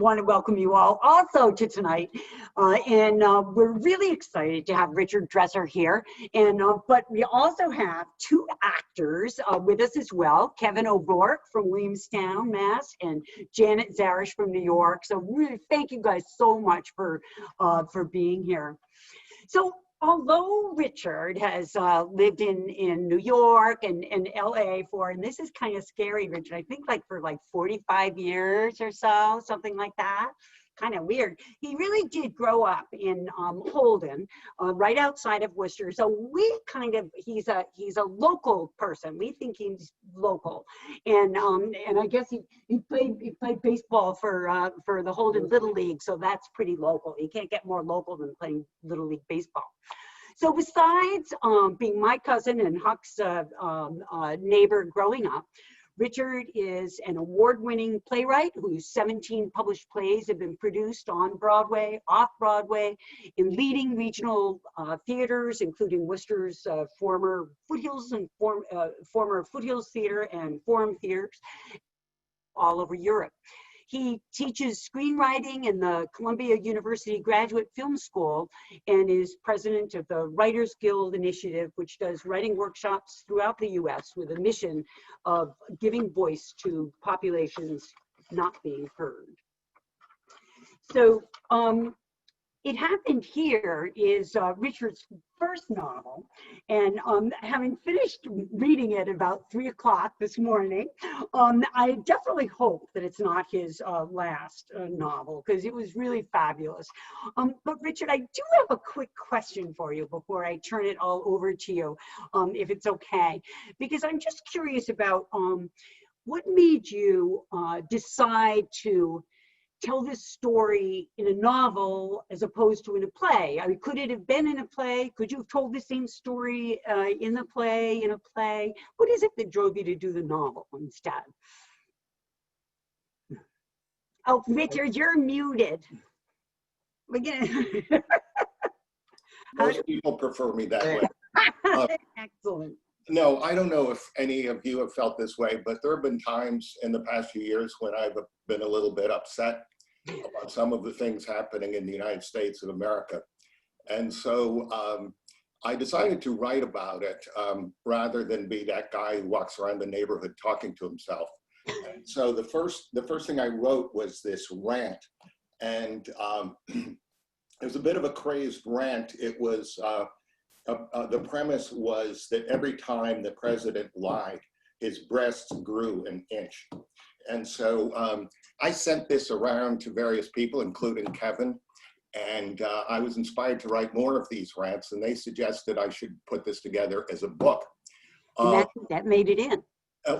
want to welcome you all also to tonight. We're really excited to have Richard Dresser here. But we also have two actors with us as well, Kevin O'Rourke from Williamstown, Mass, and Janet Zarish from New York. So really thank you guys so much for being here. So although Richard has lived in New York and LA and this is kind of scary, Richard, I think for 45 years or so, something like that. Kind of weird. He really did grow up in Holden, right outside of Worcester. So he's a local person. We think he's local, and I guess he played baseball for the Holden Little League. So that's pretty local. You can't get more local than playing Little League baseball. So besides being my cousin and Huck's neighbor growing up, Richard is an award-winning playwright whose 17 published plays have been produced on Broadway, off-Broadway, in leading regional theaters, including Worcester's former Foothills Theater and Forum Theaters all over Europe. He teaches screenwriting in the Columbia University Graduate Film School and is president of the Writers Guild Initiative, which does writing workshops throughout the US with a mission of giving voice to populations not being heard. So It Happened Here is Richard's first novel, and having finished reading it about 3 o'clock this morning, I definitely hope that it's not his last novel, because it was really fabulous. But Richard, I do have a quick question for you before I turn it all over to you, if it's okay, because I'm just curious about what made you decide to tell this story in a novel as opposed to in a play? I mean, could it have been in a play? Could you have told the same story in a play? What is it that drove you to do the novel instead? Oh, Richard, you're muted. Again. Most people prefer me that way. Excellent. No, I don't know if any of you have felt this way, but there have been times in the past few years when I've been a little bit upset about some of the things happening in the United States of America. And so I decided to write about it rather than be that guy who walks around the neighborhood talking to himself. And so the first thing I wrote was this rant. And it was a bit of a crazed rant. It was, the premise was that every time the president lied, his breasts grew an inch. And so I sent this around to various people, including Kevin, and I was inspired to write more of these rants, and they suggested I should put this together as a book. That made it in.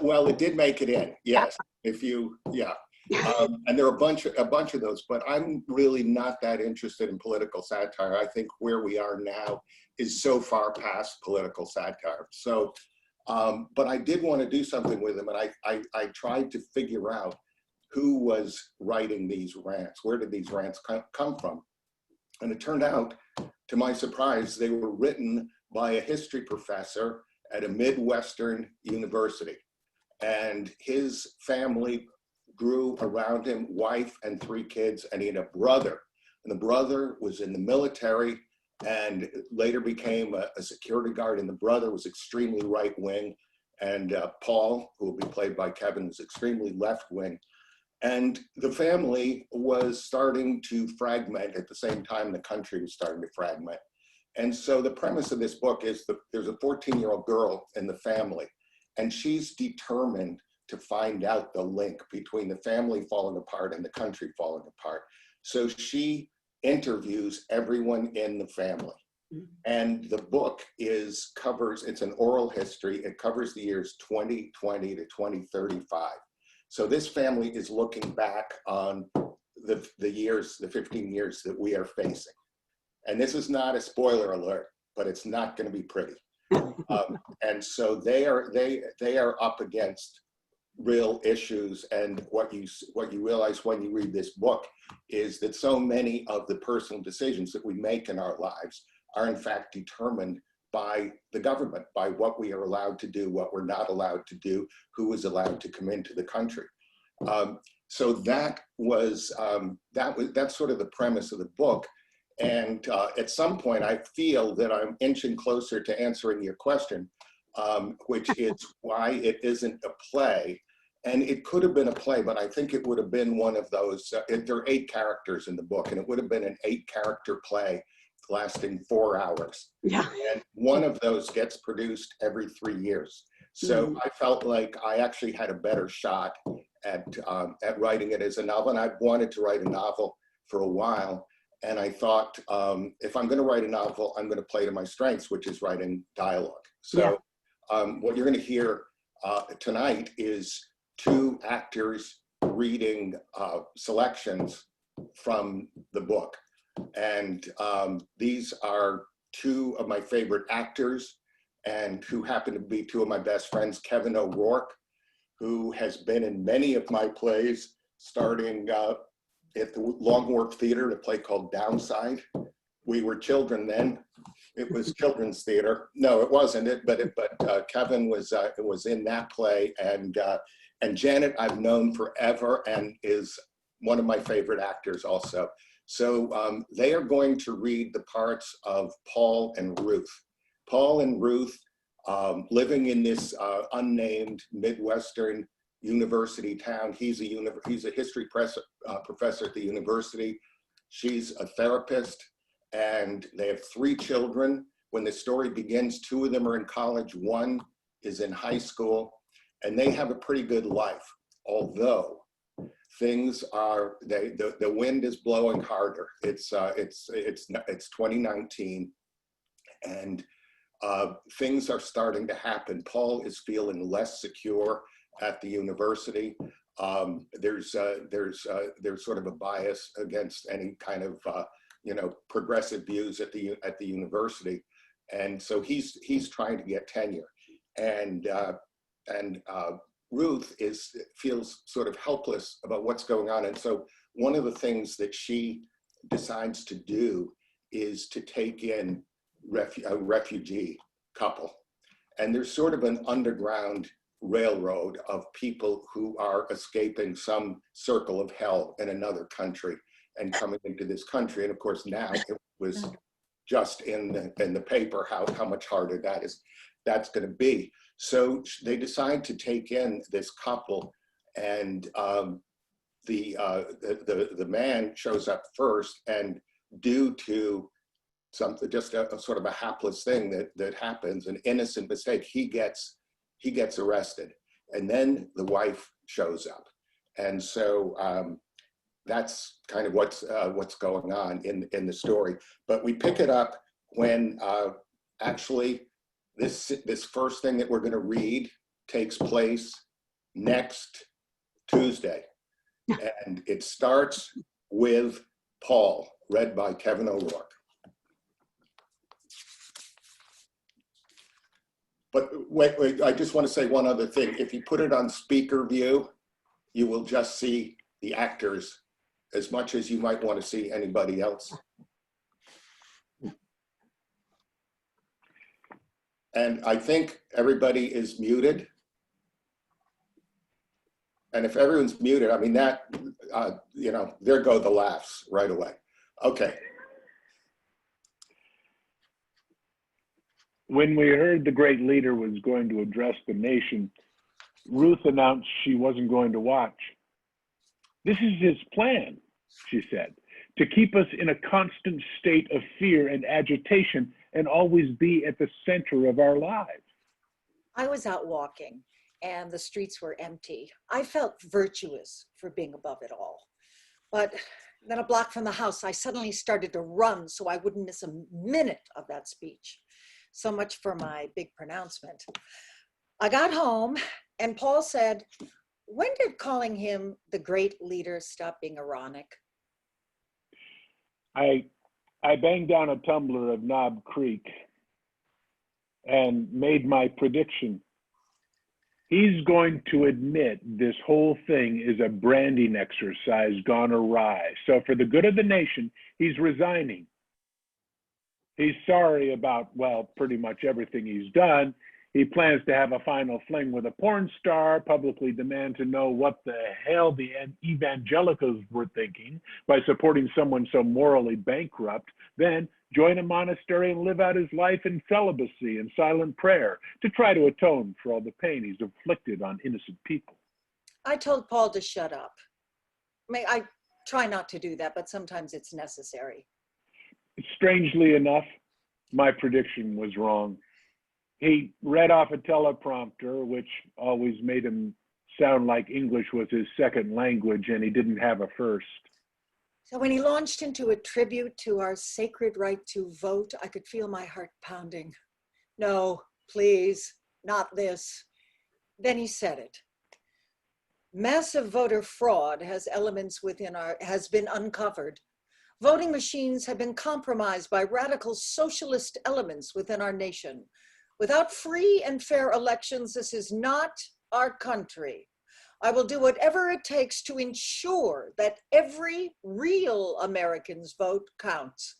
Well, it did make it in, yes. And there are a bunch of those, but I'm really not that interested in political satire. I think where we are now is so far past political satire. So, but I did want to do something with them, and I tried to figure out who was writing these rants. Where did these rants come from? And it turned out, to my surprise, they were written by a history professor at a Midwestern university. And his family grew around him, wife and 3 kids, and he had a brother. And the brother was in the military and later became a security guard, and the brother was extremely right-wing. And Paul, who will be played by Kevin, was extremely left-wing. And the family was starting to fragment at the same time the country was starting to fragment. And so the premise of this book is that there's a 14-year-old girl in the family, and she's determined to find out the link between the family falling apart and the country falling apart. So she interviews everyone in the family. And the book covers, it's an oral history. It covers the years 2020 to 2035. So this family is looking back on the 15 years that we are facing. And this is not a spoiler alert, but it's not going to be pretty. And so they are up against real issues. And what you realize when you read this book is that so many of the personal decisions that we make in our lives are in fact determined by the government, by what we are allowed to do, what we're not allowed to do, who is allowed to come into the country. So that's sort of the premise of the book. And at some point, I feel that I'm inching closer to answering your question, which is why it isn't a play. And it could have been a play, but I think it would have been one of those. There are 8 characters in the book, and it would have been an 8-character play lasting 4 hours. Yeah. And one of those gets produced every 3 years. So I felt like I actually had a better shot at writing it as a novel. And I wanted to write a novel for a while. And I thought, if I'm going to write a novel, I'm going to play to my strengths, which is writing dialogue. So what you're going to hear tonight is 2 actors reading selections from the book. And these are 2 of my favorite actors, and who happen to be 2 of my best friends, Kevin O'Rourke, who has been in many of my plays, starting at the Long Wharf Theater in a play called Downside. We were children then. It was children's theater. No, it wasn't it, but Kevin was in that play, and Janet I've known forever and is one of my favorite actors also. So they are going to read the parts of Paul and Ruth. Paul and Ruth, living in this unnamed Midwestern university town. He's a history professor at the university. She's a therapist, and they have 3 children. When the story begins, 2 of them are in college, 1 is in high school, and they have a pretty good life. Although things are, the wind is blowing harder. It's 2019, and things are starting to happen. Paul is feeling less secure at the university. There's sort of a bias against any kind of progressive views at the university, and so he's trying to get tenure, and Ruth feels sort of helpless about what's going on, and so one of the things that she decides to do is to take in a refugee couple, and there's sort of an underground railroad of people who are escaping some circle of hell in another country and coming into this country. And of course, now it was just in the paper how much harder that's going to be. So they decide to take in this couple, and the man shows up first, and due to something, just a sort of a hapless thing that happens, an innocent mistake, he gets arrested, and then the wife shows up, and so that's kind of what's going on in the story. But we pick it up when actually this first thing that we're going to read takes place next Tuesday, and it starts with Paul, read by Kevin O'Rourke. But wait, I just want to say one other thing. If you put it on speaker view, you will just see the actors as much as you might want to see anybody else. And I think everybody is muted. And if everyone's muted, I mean, that, there go the laughs right away. Okay. When we heard the great leader was going to address the nation, Ruth announced she wasn't going to watch. "This is his plan," she said, "to keep us in a constant state of fear and agitation and always be at the center of our lives." I was out walking and the streets were empty. I felt virtuous for being above it all. But then a block from the house, I suddenly started to run so I wouldn't miss a minute of that speech. So much for my big pronouncement. I got home and Paul said, "When did calling him the great leader stop being ironic?" I banged down a tumbler of Knob Creek and made my prediction. He's going to admit this whole thing is a branding exercise gone awry. So for the good of the nation, he's resigning. He's sorry about, well, pretty much everything he's done. He plans to have a final fling with a porn star, publicly demand to know what the hell the evangelicals were thinking by supporting someone so morally bankrupt, then join a monastery and live out his life in celibacy and silent prayer to try to atone for all the pain he's inflicted on innocent people. I told Paul to shut up. I try not to do that, but sometimes it's necessary. Strangely enough, my prediction was wrong. He read off a teleprompter, which always made him sound like English was his second language and he didn't have a first. So when he launched into a tribute to our sacred right to vote, I could feel my heart pounding. No, please, not this. Then he said it. Massive voter fraud has been uncovered. Voting machines have been compromised by radical socialist elements within our nation. Without free and fair elections, this is not our country. I will do whatever it takes to ensure that every real American's vote counts.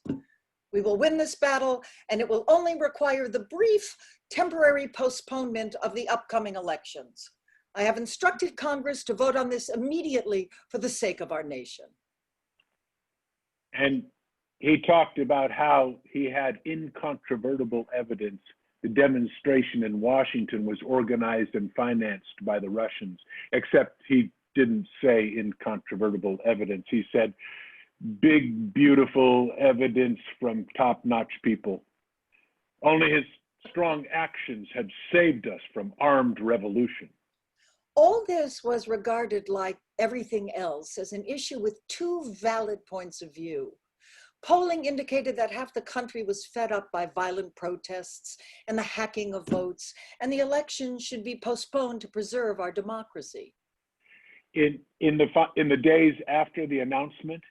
We will win this battle, and it will only require the brief, temporary postponement of the upcoming elections. I have instructed Congress to vote on this immediately for the sake of our nation. And he talked about how he had incontrovertible evidence. The demonstration in Washington was organized and financed by the Russians, except he didn't say incontrovertible evidence. He said big, beautiful evidence from top-notch people. Only his strong actions had saved us from armed revolution. All this was regarded, like everything else, as an issue with two valid points of view. Polling indicated that half the country was fed up by violent protests and the hacking of votes, and the election should be postponed to preserve our democracy. In the days after the announcement,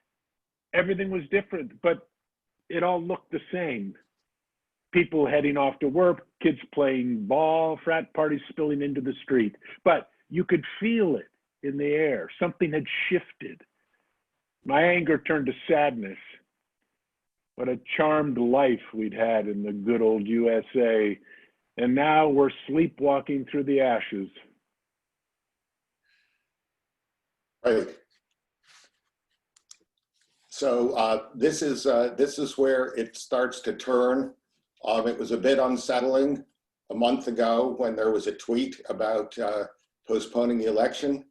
everything was different, but it all looked the same. People heading off to work, kids playing ball, frat parties spilling into the street. But you could feel it in the air. Something had shifted. My anger turned to sadness. What a charmed life we'd had in the good old USA. And now we're sleepwalking through the ashes. Right. So this is where it starts to turn. It was a bit unsettling a month ago when there was a tweet about postponing the election.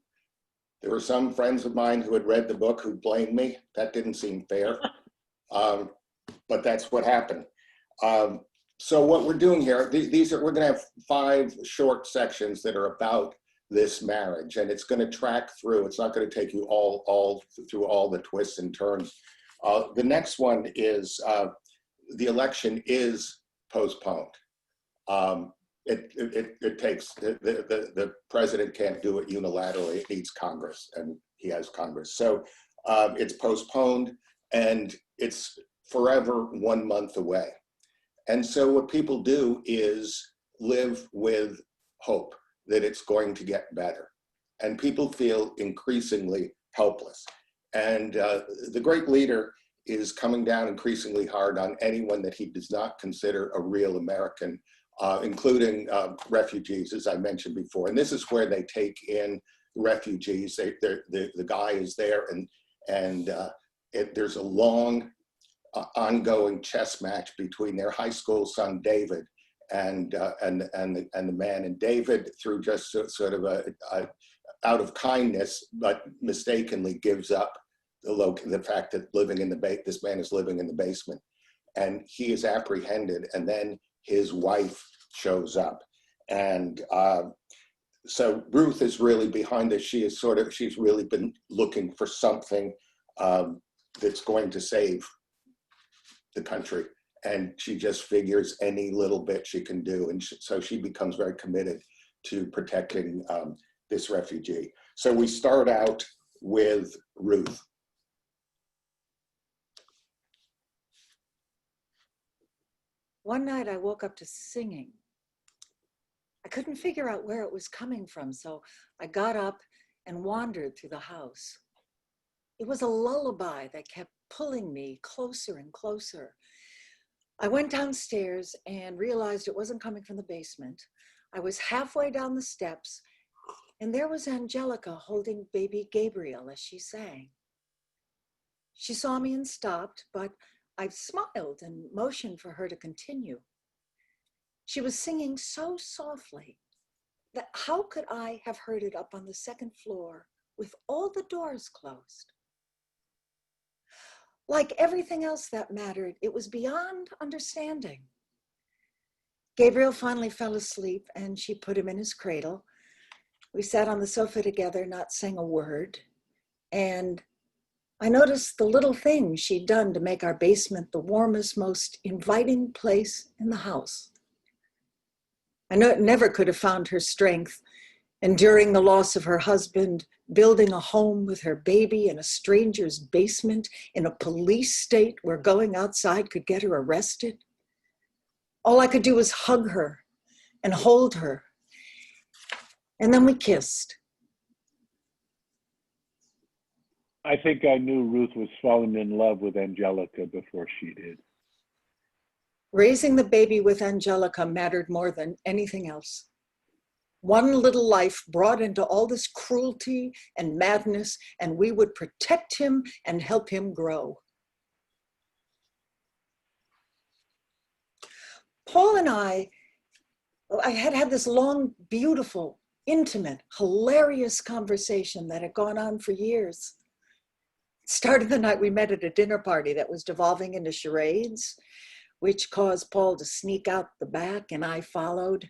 There were some friends of mine who had read the book who blamed me. That didn't seem fair. But that's what happened. So what we're doing here, we're going to have 5 short sections that are about this marriage, and it's going to track through. It's not going to take you all through all the twists and turns. The next one is the election is postponed. It takes the president can't do it unilaterally. It needs Congress, and he has Congress. So it's postponed, and it's forever 1 month away. And so what people do is live with hope that it's going to get better. And people feel increasingly helpless. And the great leader is coming down increasingly hard on anyone that he does not consider a real American, including refugees, as I mentioned before. And this is where they take in refugees. The guy is there, and there's a long, ongoing chess match between their high school son David and the man. And David, through just sort of a out of kindness, but mistakenly gives up the fact that this man is living in the basement, and he is apprehended. And then his wife shows up, and so Ruth is really behind this. She's really been looking for something that's going to save the country, and she just figures any little bit she can do, and so she becomes very committed to protecting this refugee. So we start out with Ruth. One night I woke up to singing. I couldn't figure out where it was coming from, so I got up and wandered through the house. It was a lullaby that kept pulling me closer and closer. I went downstairs and realized it wasn't coming from the basement. I was halfway down the steps, and there was Angelica holding baby Gabriel as she sang. She saw me and stopped, but I smiled and motioned for her to continue. She was singing so softly that how could I have heard it up on the second floor with all the doors closed? Like everything else that mattered, it was beyond understanding. Gabriel finally fell asleep and she put him in his cradle. We sat on the sofa together, not saying a word. And I noticed the little things she'd done to make our basement the warmest, most inviting place in the house. I never could have found her strength, enduring the loss of her husband, building a home with her baby in a stranger's basement in a police state where going outside could get her arrested. All I could do was hug her and hold her. And then we kissed. I think I knew Ruth was falling in love with Angelica before she did. Raising the baby with Angelica mattered more than anything else. One little life brought into all this cruelty and madness, and we would protect him and help him grow. Paul and I had this long, beautiful, intimate, hilarious conversation that had gone on for years. It started the night we met at a dinner party that was devolving into charades, which caused Paul to sneak out the back, and I followed.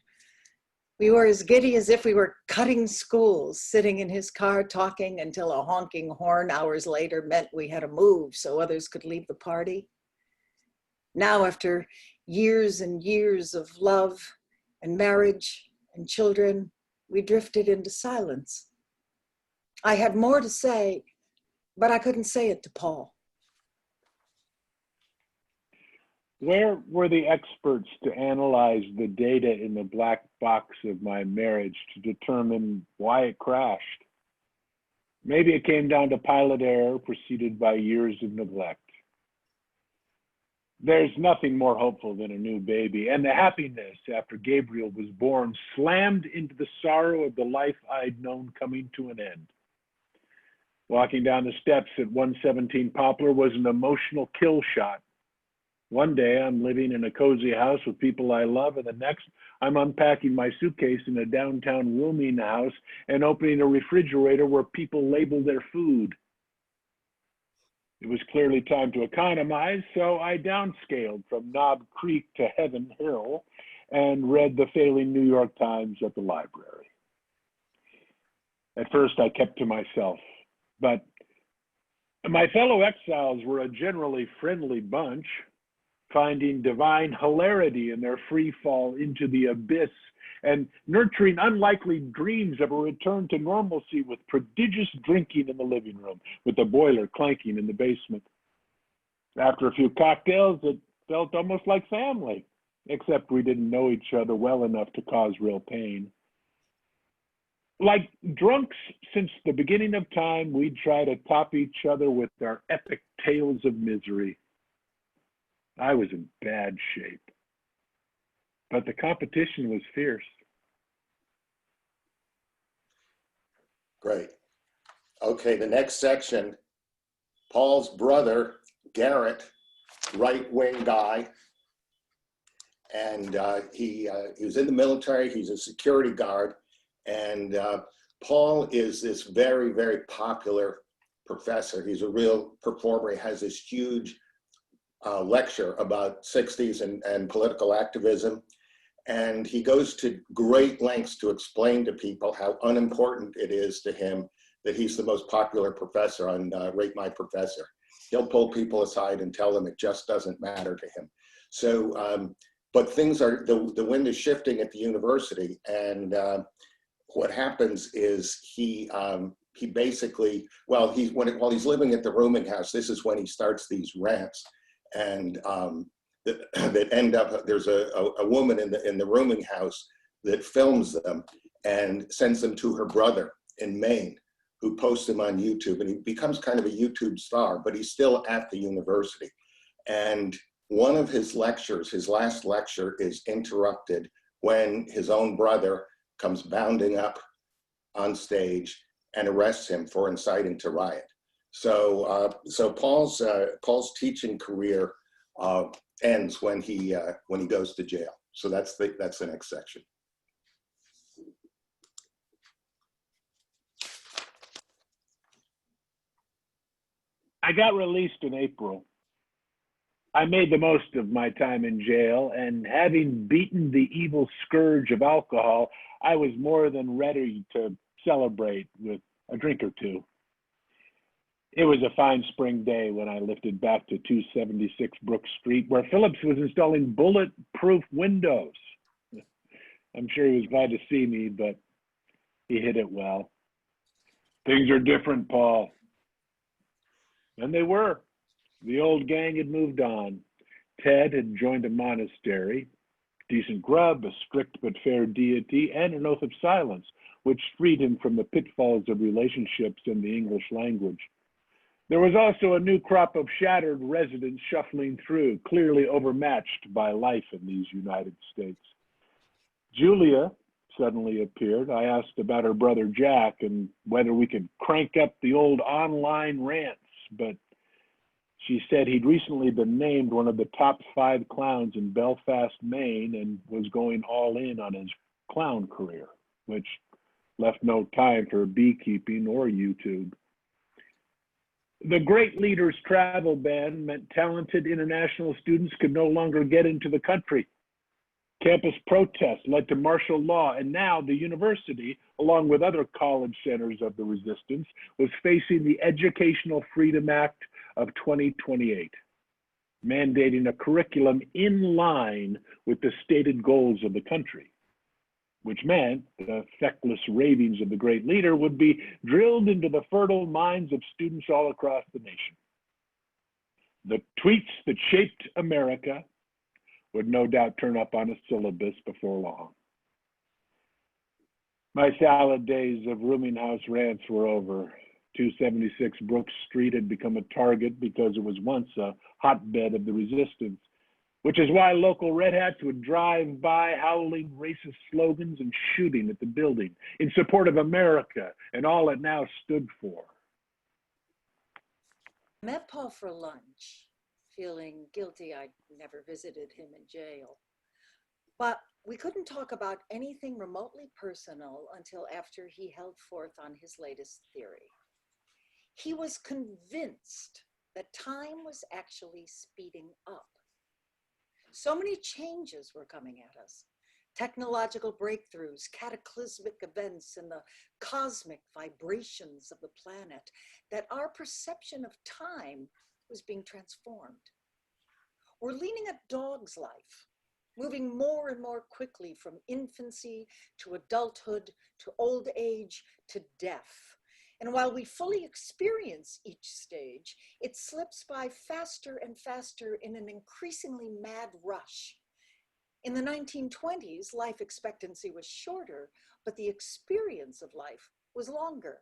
We were as giddy as if we were cutting schools, sitting in his car talking until a honking horn hours later meant we had to move so others could leave the party. Now, after years and years of love and marriage and children, we drifted into silence. I had more to say, but I couldn't say it to Paul. Where were the experts to analyze the data in the black box of my marriage to determine why it crashed? Maybe it came down to pilot error preceded by years of neglect. There's nothing more hopeful than a new baby, and the happiness after Gabriel was born slammed into the sorrow of the life I'd known coming to an end. Walking down the steps at 117 Poplar was an emotional kill shot. One day I'm living in a cozy house with people I love, and the next I'm unpacking my suitcase in a downtown rooming house and opening a refrigerator where people label their food. It was clearly time to economize, so I downscaled from Knob Creek to Heaven Hill and read the failing New York Times at the library. At first I kept to myself, but my fellow exiles were a generally friendly bunch, finding divine hilarity in their free fall into the abyss and nurturing unlikely dreams of a return to normalcy with prodigious drinking in the living room, with the boiler clanking in the basement. After a few cocktails, it felt almost like family, except we didn't know each other well enough to cause real pain. Like drunks since the beginning of time, we'd try to top each other with our epic tales of misery. I was in bad shape, but the competition was fierce. Great. Okay, the next section, Paul's brother, Garrett, right-wing guy, and he was in the military. He's a security guard, and Paul is this very, very popular professor. He's a real performer. He has this huge lecture about 60s and political activism. And he goes to great lengths to explain to people how unimportant it is to him that he's the most popular professor on Rate My Professor. He'll pull people aside and tell them it just doesn't matter to him. So, but things are, the wind is shifting at the university. And what happens is he basically, while he's living at the rooming house, this is when he starts these rants. And that end up, there's a woman in the rooming house that films them and sends them to her brother in Maine, who posts them on YouTube, and he becomes kind of a YouTube star, but he's still at the university. And one of his lectures, his last lecture, is interrupted when his own brother comes bounding up on stage and arrests him for inciting to riot. So, Paul's teaching career ends when he goes to jail. So that's the next section. I got released in April. I made the most of my time in jail, and having beaten the evil scourge of alcohol, I was more than ready to celebrate with a drink or two. It was a fine spring day when I lifted back to 276 Brook Street, where Phillips was installing bulletproof windows. I'm sure he was glad to see me, but he hid it well. Things are different, Paul. And they were. The old gang had moved on. Ted had joined a monastery, decent grub, a strict but fair deity, and an oath of silence, which freed him from the pitfalls of relationships in the English language. There was also a new crop of shattered residents shuffling through, clearly overmatched by life in these United States. Julia suddenly appeared. I asked about her brother Jack and whether we could crank up the old online rants, but she said he'd recently been named one of the top 5 clowns in Belfast, Maine, and was going all in on his clown career, which left no time for beekeeping or YouTube. The Great Leaders travel ban meant talented international students could no longer get into the country. Campus protests led to martial law, and now the university, along with other college centers of the resistance, was facing the Educational Freedom Act of 2028, mandating a curriculum in line with the stated goals of the country, which meant the feckless ravings of the great leader would be drilled into the fertile minds of students all across the nation. The tweets that shaped America would no doubt turn up on a syllabus before long. My salad days of rooming house rants were over. 276 Brook Street had become a target because it was once a hotbed of the resistance, which is why local Red Hats would drive by howling racist slogans and shooting at the building in support of America and all it now stood for. I met Paul for lunch, feeling guilty I'd never visited him in jail. But we couldn't talk about anything remotely personal until after he held forth on his latest theory. He was convinced that time was actually speeding up. So many changes were coming at us. Technological breakthroughs, cataclysmic events, and the cosmic vibrations of the planet, that our perception of time was being transformed. We're leading a dog's life, moving more and more quickly from infancy to adulthood, to old age, to death. And while we fully experience each stage, it slips by faster and faster in an increasingly mad rush. In the 1920s, life expectancy was shorter, but the experience of life was longer.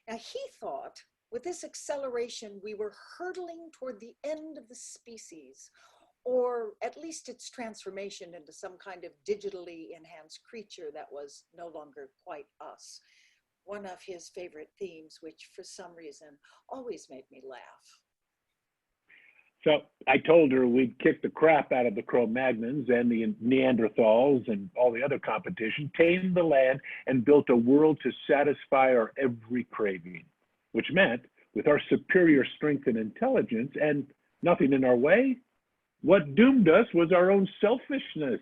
Now, he thought with this acceleration, we were hurtling toward the end of the species, or at least its transformation into some kind of digitally enhanced creature that was no longer quite us. One of his favorite themes, which for some reason always made me laugh. So I told her we'd kick the crap out of the Cro-Magnons and the Neanderthals and all the other competition, tamed the land, and built a world to satisfy our every craving, which meant with our superior strength and intelligence and nothing in our way, what doomed us was our own selfishness.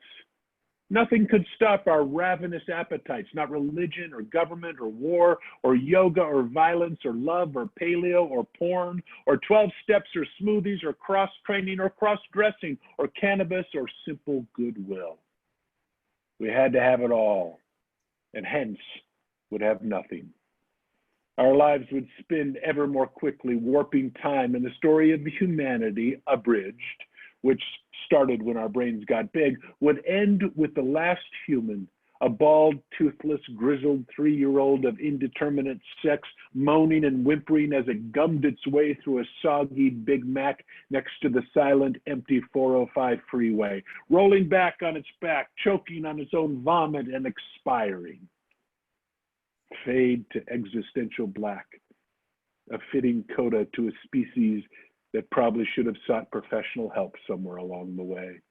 Nothing could stop our ravenous appetites, not religion or government or war or yoga or violence or love or paleo or porn or 12 steps or smoothies or cross-training or cross-dressing or cannabis or simple goodwill. We had to have it all, and hence would have nothing. Our lives would spin ever more quickly, warping time, and the story of humanity, abridged, which started when our brains got big, would end with the last human a bald, toothless, grizzled 3-year-old of indeterminate sex, moaning and whimpering as it gummed its way through a soggy Big Mac next to the silent, empty 405 freeway, rolling back on its back, choking on its own vomit and expiring. Fade to existential black, a fitting coda to a species that probably should have sought professional help somewhere along the way.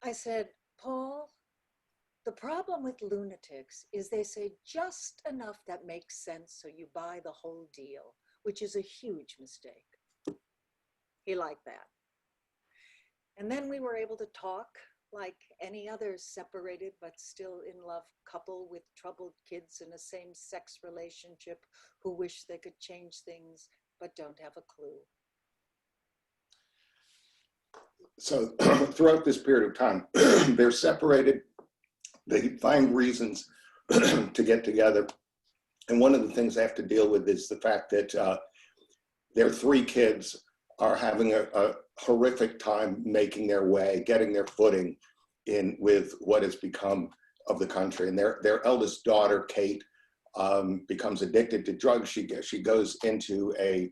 I said, Paul, the problem with lunatics is they say just enough that makes sense so you buy the whole deal, which is a huge mistake. He liked that. And then we were able to talk like any other separated but still in love couple with troubled kids in a same-sex relationship who wish they could change things but don't have a clue. So throughout this period of time, they're separated. They find reasons to get together. And one of the things they have to deal with is the fact that their 3 kids are having a horrific time making their way, getting their footing in with what has become of the country. And their eldest daughter, Kate, becomes addicted to drugs. She goes into a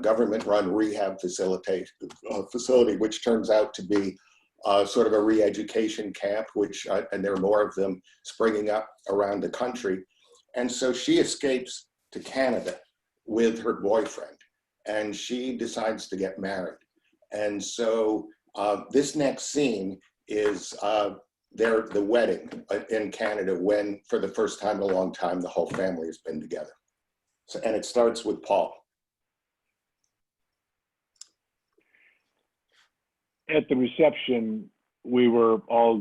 government-run rehab facility, which turns out to be sort of a re-education camp, and there are more of them springing up around the country. And so she escapes to Canada with her boyfriend, and she decides to get married. And so this next scene is the wedding in Canada, when for the first time in a long time, the whole family has been together. So, and it starts with Paul. At the reception, they were all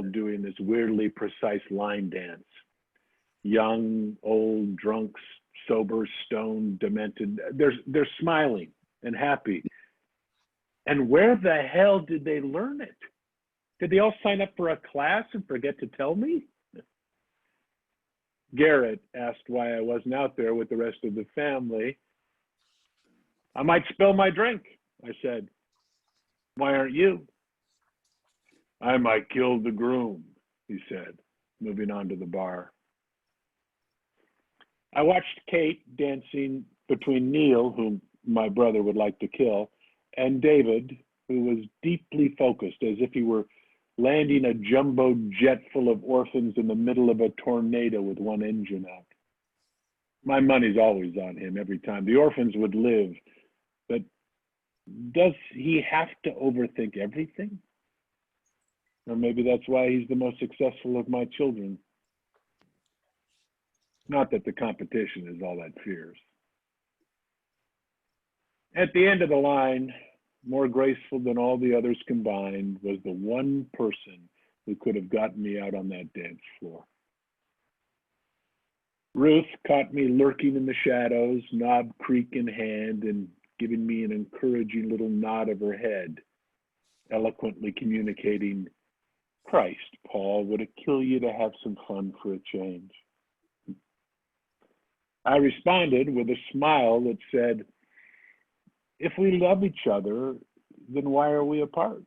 doing this weirdly precise line dance. Young, old, drunks, sober, stoned, demented. They're smiling and happy. And where the hell did they learn it? Did they all sign up for a class and forget to tell me? Garrett asked why I wasn't out there with the rest of the family. I might spill my drink, I said. Why aren't you? I might kill the groom, he said, moving on to the bar. I watched Kate dancing between Neil, whom my brother would like to kill, and David, who was deeply focused, as if he were landing a jumbo jet full of orphans in the middle of a tornado with one engine out. My money's always on him every time. The orphans would live, but does he have to overthink everything? Or maybe that's why he's the most successful of my children. Not that the competition is all that fierce. At the end of the line, more graceful than all the others combined, was the one person who could have gotten me out on that dance floor. Ruth caught me lurking in the shadows, knob creak in hand, and giving me an encouraging little nod of her head, eloquently communicating, Christ, Paul, would it kill you to have some fun for a change? I responded with a smile that said, if we love each other, then why are we apart?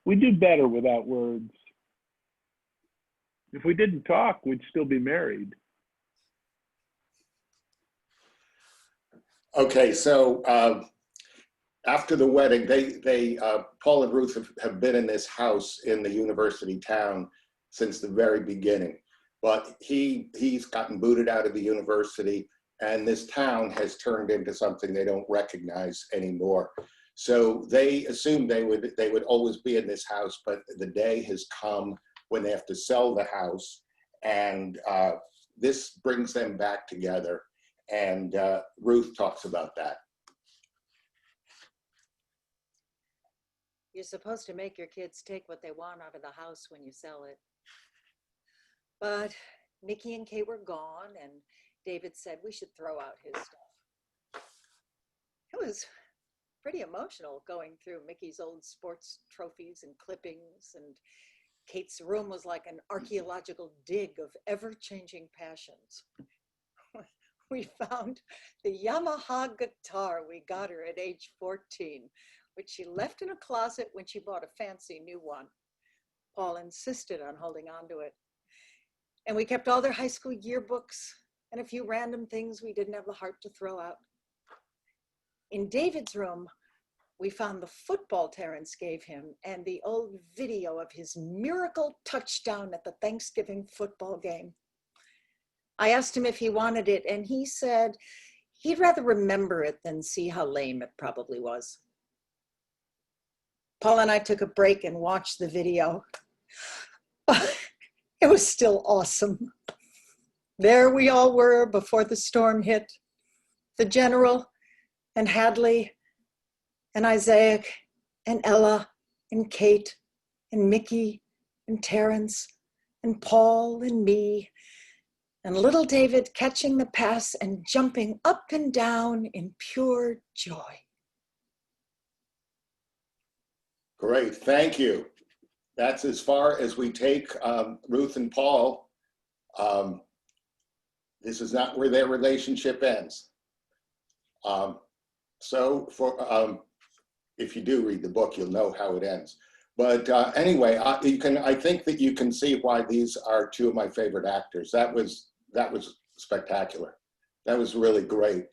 We do better without words. If we didn't talk, we'd still be married. Okay, so after the wedding, Paul and Ruth have been in this house in the university town since the very beginning. But he's gotten booted out of the university, and this town has turned into something they don't recognize anymore. So they assumed they would always be in this house, but the day has come when they have to sell the house, and this brings them back together. And Ruth talks about that. You're supposed to make your kids take what they want out of the house when you sell it. But Mickey and Kate were gone, and David said we should throw out his stuff. It was pretty emotional going through Mickey's old sports trophies and clippings, and Kate's room was like an archaeological dig of ever-changing passions. We found the Yamaha guitar we got her at age 14, which she left in a closet when she bought a fancy new one. Paul insisted on holding on to it. And we kept all their high school yearbooks and a few random things we didn't have the heart to throw out. In David's room, we found the football Terrence gave him and the old video of his miracle touchdown at the Thanksgiving football game. I asked him if he wanted it, and he said he'd rather remember it than see how lame it probably was. Paul and I took a break and watched the video. It was still awesome. There we all were before the storm hit. The general and Hadley and Isaac and Ella and Kate and Mickey and Terrence and Paul and me and little David catching the pass and jumping up and down in pure joy. Great, thank you. That's as far as we take Ruth and Paul. This is not where their relationship ends. So if you do read the book, you'll know how it ends. But anyway, I think that you can see why these are two of my favorite actors. That was spectacular. That was really great.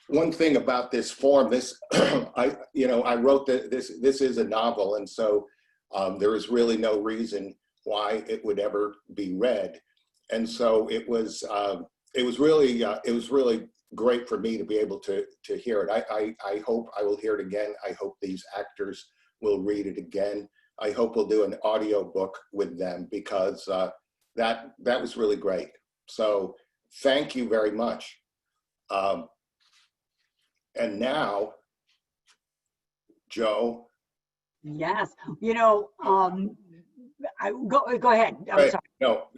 One thing about this form, I wrote that this is a novel, and so there is really no reason why it would ever be read, and so it was really great for me to be able to hear it. I hope I will hear it again. I hope these actors will read it again. I hope we'll do an audio book with them, because that was really great. So thank you very much. And now, Joe. Yes, go ahead. I'm sorry. No.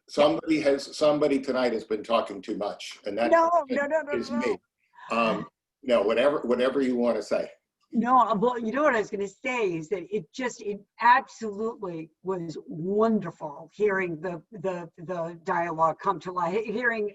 Somebody tonight has been talking too much, and that is me. No, whatever you want to say. No, well, you know what I was going to say is that it absolutely was wonderful hearing the dialogue come to life, hearing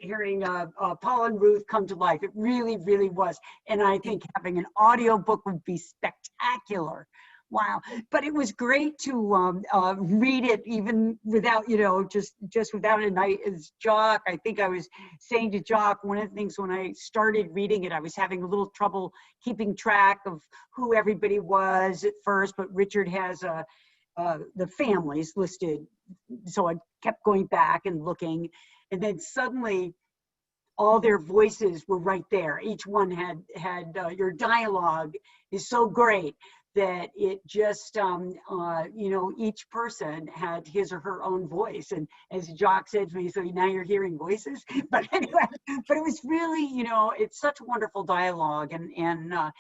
Paul and Ruth come to life. It really, really was. And I think having an audio book would be spectacular. Wow. But it was great to read it even without, just without a night as Jock. I think I was saying to Jock, one of the things when I started reading it, I was having a little trouble keeping track of who everybody was at first, but Richard has the families listed. So I kept going back and looking, and then suddenly all their voices were right there. Each one had your dialogue is so great that it just, each person had his or her own voice. And as Jock said to me, so now you're hearing voices. But anyway, but it was really, it's such wonderful dialogue. And I,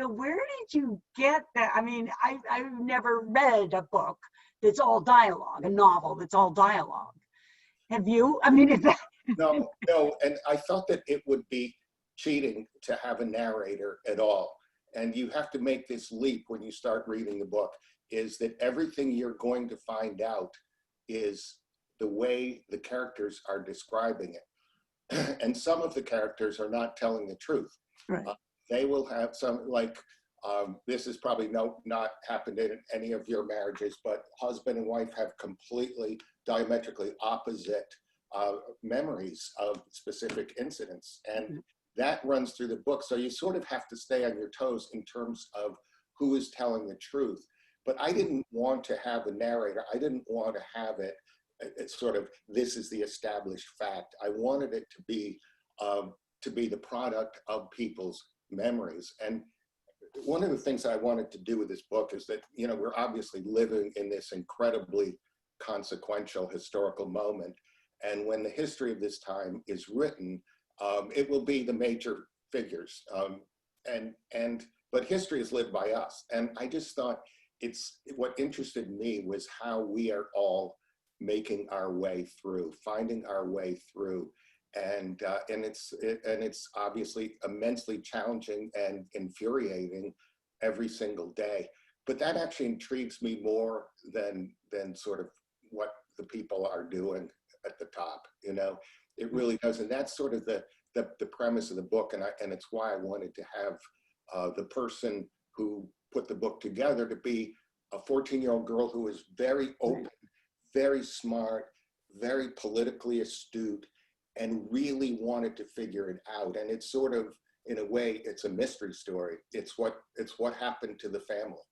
where did you get that? I mean, I've never read a book that's all dialogue, a novel that's all dialogue. Have you? I mean, is that? No, and I thought that it would be cheating to have a narrator at all. And you have to make this leap when you start reading the book, is that everything you're going to find out is the way the characters are describing it. And some of the characters are not telling the truth. Right. They will have some, this has probably not happened in any of your marriages, but husband and wife have completely diametrically opposite memories of specific incidents. And that runs through the book. So you sort of have to stay on your toes in terms of who is telling the truth. But I didn't want to have a narrator. I didn't want to have it's sort of, this is the established fact. I wanted it to be the product of people's memories. And one of the things I wanted to do with this book is that, we're obviously living in this incredibly consequential historical moment. And when the history of this time is written, it will be the major figures, but history is lived by us. And I just thought what interested me was how we are all making our way through, finding our way through, and it's obviously immensely challenging and infuriating every single day. But that actually intrigues me more than sort of what the people are doing at the top. It really does. And that's sort of the the premise of the book, and it's why I wanted to have the person who put the book together to be a 14-year-old girl who is very open, very smart, very politically astute, and really wanted to figure it out. And it's sort of, in a way, it's a mystery story. It's what happened to the family.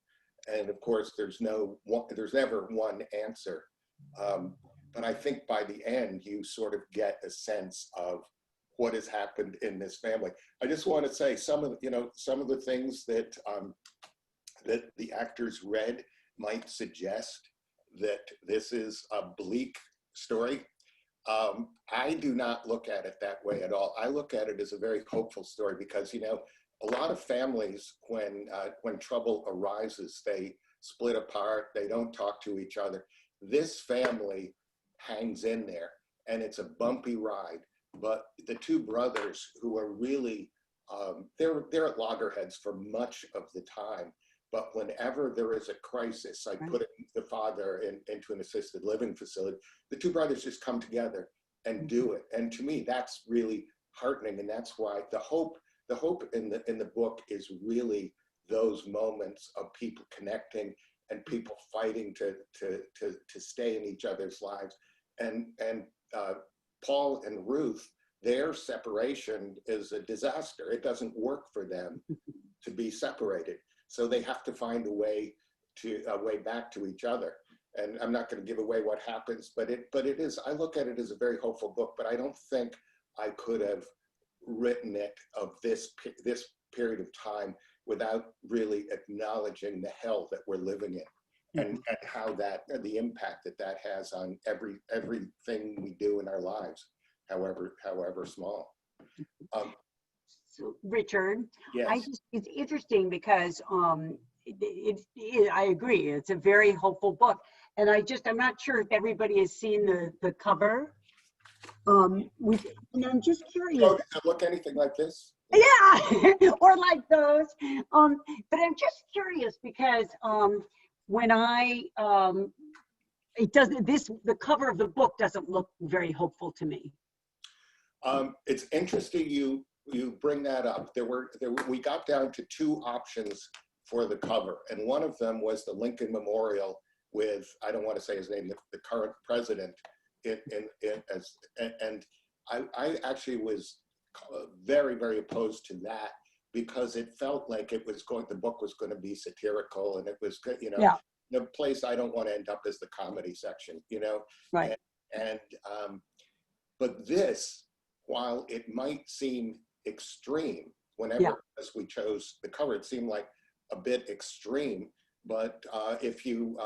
And of course, there's never one answer. But I think by the end, you sort of get a sense of what has happened in this family. I just want to say some of the things that that the actors read might suggest that this is a bleak story. I do not look at it that way at all. I look at it as a very hopeful story because, you know, a lot of families, when trouble arises, they split apart, they don't talk to each other. This family hangs in there, and it's a bumpy ride. But the two brothers, who are really, they're at loggerheads for much of the time. But whenever there is a crisis, like putting the father into an assisted living facility, the two brothers just come together and do it. And to me, that's really heartening, and that's why the hope in the book is really those moments of people connecting and people fighting to stay in each other's lives. And Paul and Ruth, their separation is a disaster. It doesn't work for them to be separated. So they have to find a way back to each other. And I'm not going to give away what happens, but it is, I look at it as a very hopeful book, but I don't think I could have written it of this period of time without really acknowledging the hell that we're living in, and how the impact that has on everything we do in our lives, however small. So Richard, yes. It's interesting because I agree, it's a very hopeful book, and I'm not sure if everybody has seen the cover. And I'm just curious. Oh, does it look anything like this? Yeah, or like those. But I'm just curious because when the cover of the book doesn't look very hopeful to me. It's interesting you bring that up. We got down to two options for the cover, and one of them was the Lincoln Memorial with, I don't want to say his name, the current president. And I actually was very, very opposed to that because it felt like the book was going to be satirical, and it was, the place I don't want to end up is the comedy section, Right. But this, while it might seem extreme, whenever as we chose the cover, it seemed like a bit extreme. But if you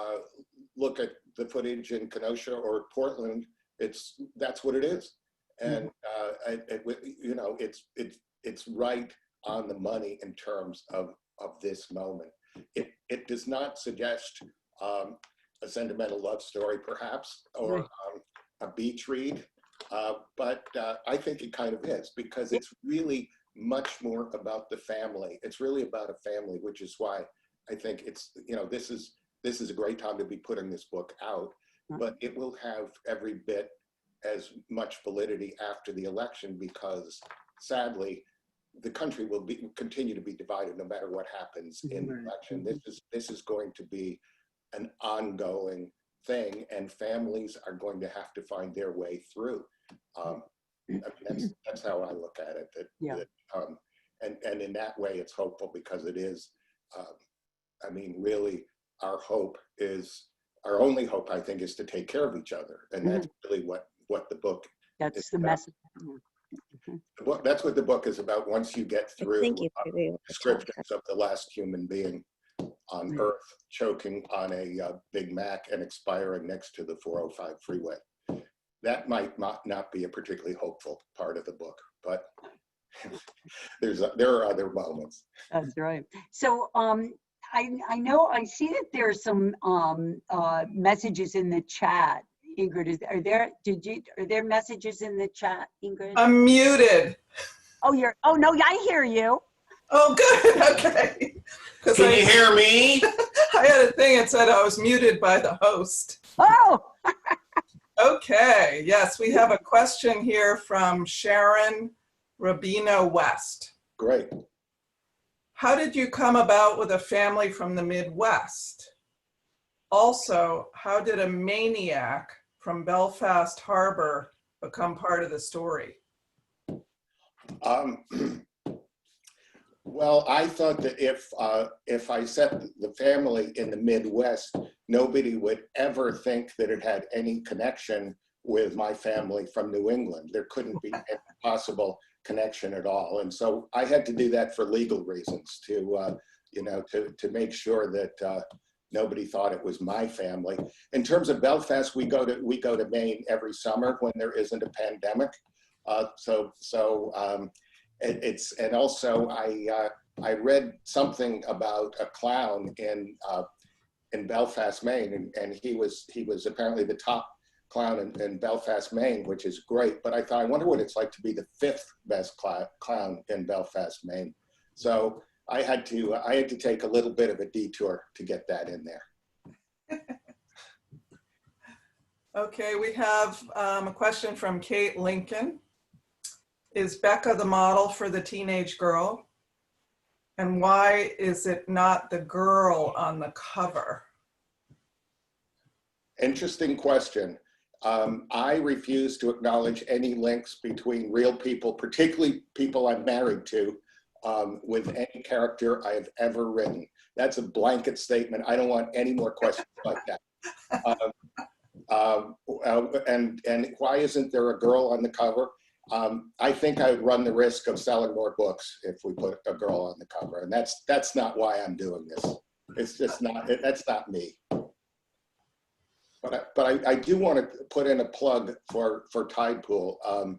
look at the footage in Kenosha or Portland, that's what it is, and it's right on the money in terms of this moment. It does not suggest a sentimental love story, perhaps, or a beach read, but I think it kind of is, because it's really much more about the family. It's really about a family, which is why I think it's, this is a great time to be putting this book out, but it will have every bit as much validity after the election, because sadly, the country will continue to be divided no matter what happens in the election. This is going to be an ongoing thing, and families are going to have to find their way through. That's how I look at it. And in that way, it's hopeful, because it is. Really, our only hope, I think, is to take care of each other, and that's really what the book. That's the message. That's what the book is about. Once you get through descriptions of the last human being on Earth choking on a Big Mac and expiring next to the 405 freeway, that might not be a particularly hopeful part of the book, but there are other moments. That's right. So I see that there's some messages in the chat. Ingrid, are there messages in the chat, Ingrid? I'm muted. Oh, no, I hear you. Oh, good. Okay. Can you hear me? I had a thing that said I was muted by the host. Oh. Okay. Yes, we have a question here from Sharon Rabino West. Great. How did you come about with a family from the Midwest? Also, how did a maniac from Belfast Harbor become part of the story? Well, I thought that if I set the family in the Midwest, nobody would ever think that it had any connection with my family from New England. There couldn't be any possible connection at all. And so I had to do that for legal reasons to make sure that nobody thought it was my family. In terms of Belfast, we go to Maine every summer when there isn't a pandemic. And also I read something about a clown in Belfast, Maine, and he was apparently the top clown in Belfast, Maine, which is great. But I thought, I wonder what it's like to be the 5th best clown in Belfast, Maine. So I had to take a little bit of a detour to get that in there. Okay, we have a question from Kate Lincoln. Is Becca the model for the teenage girl? And why is it not the girl on the cover? Interesting question. I refuse to acknowledge any links between real people, particularly people I'm married to, with any character I have ever written. That's a blanket statement. I don't want any more questions like that. And why isn't there a girl on the cover? I think I would run the risk of selling more books if we put a girl on the cover, and that's not why I'm doing this. It's just not. That's not me. But I do want to put in a plug for TidePool.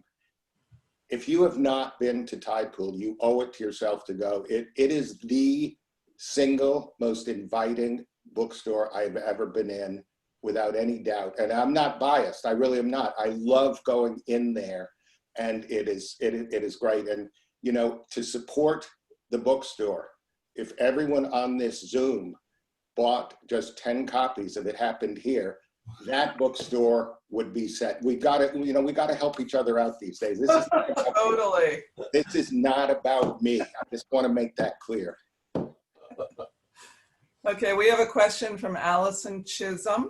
If you have not been to TidePool, you owe it to yourself to go. It is the single most inviting bookstore I've ever been in, without any doubt. And I'm not biased. I really am not. I love going in there. And it is great. And, you know, to support the bookstore, if everyone on this Zoom bought just 10 copies of It Happened Here, that bookstore would be set. We got to help each other out these days. This is Totally. This is not about me. I just want to make that clear. Okay, we have a question from Allison Chisholm,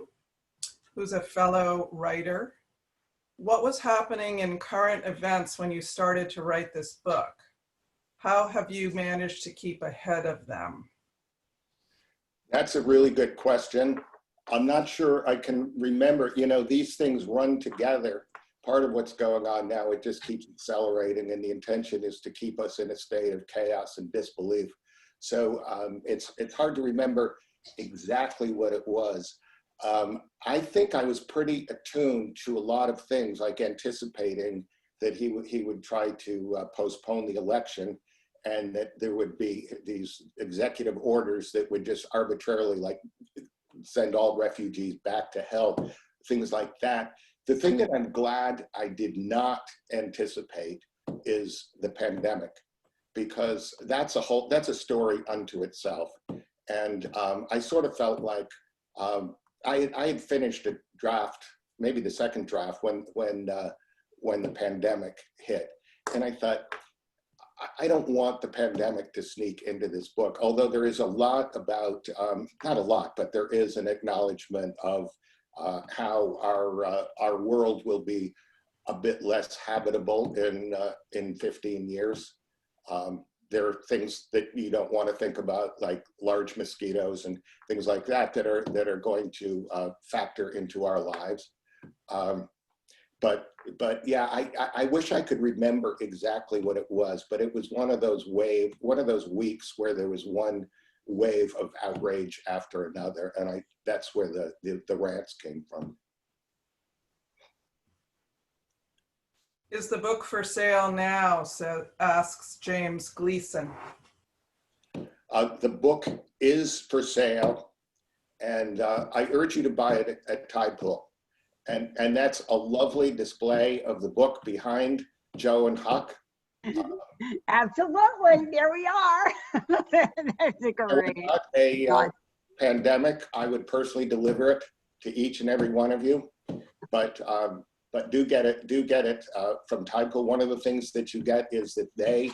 who's a fellow writer. What was happening in current events when you started to write this book? How have you managed to keep ahead of them? That's a really good question. I'm not sure I can remember. You know, these things run together. Part of what's going on now, it just keeps accelerating, and the intention is to keep us in a state of chaos and disbelief. So it's hard to remember exactly what it was. I think I was pretty attuned to a lot of things, like anticipating that he would try to postpone the election, and that there would be these executive orders that would just arbitrarily, like, send all refugees back to hell, things like that. The thing that I'm glad I did not anticipate is the pandemic, because that's a story unto itself. And I sort of felt like I had finished a draft, maybe the second draft, when the pandemic hit, and I thought, I don't want the pandemic to sneak into this book. Although there is a lot about, not a lot, but there is an acknowledgement of how our world will be a bit less habitable in 15 years. There are things that you don't want to think about, like large mosquitoes and things like that, that are going to factor into our lives. But yeah, I wish I could remember exactly what it was, but it was one of those weeks where there was one wave of outrage after another, and that's where the rants came from. Is the book for sale now? Asks James Gleason. The book is for sale, and I urge you to buy it at TidePool. And that's a lovely display of the book behind Joe and Huck. Absolutely, there we are. That's a great. Without a pandemic, I would personally deliver it to each and every one of you. But but do get it from TidePool. One of the things that you get is that they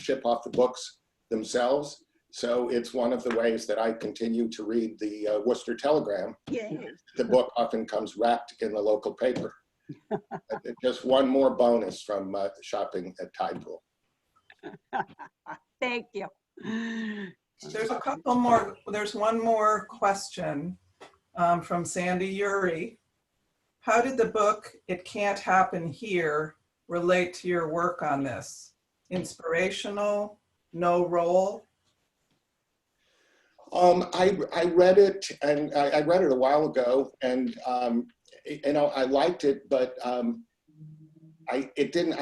ship off the books themselves. So it's one of the ways that I continue to read the Worcester Telegram. Yay. The book often comes wrapped in the local paper. Just one more bonus from shopping at TidePool. Thank you. There's a couple more. There's one more question from Sandy Uri. How did the book It Can't Happen Here relate to your work on this? Inspirational? No role? I read it, and I read it a while ago, and you know, I liked it, but I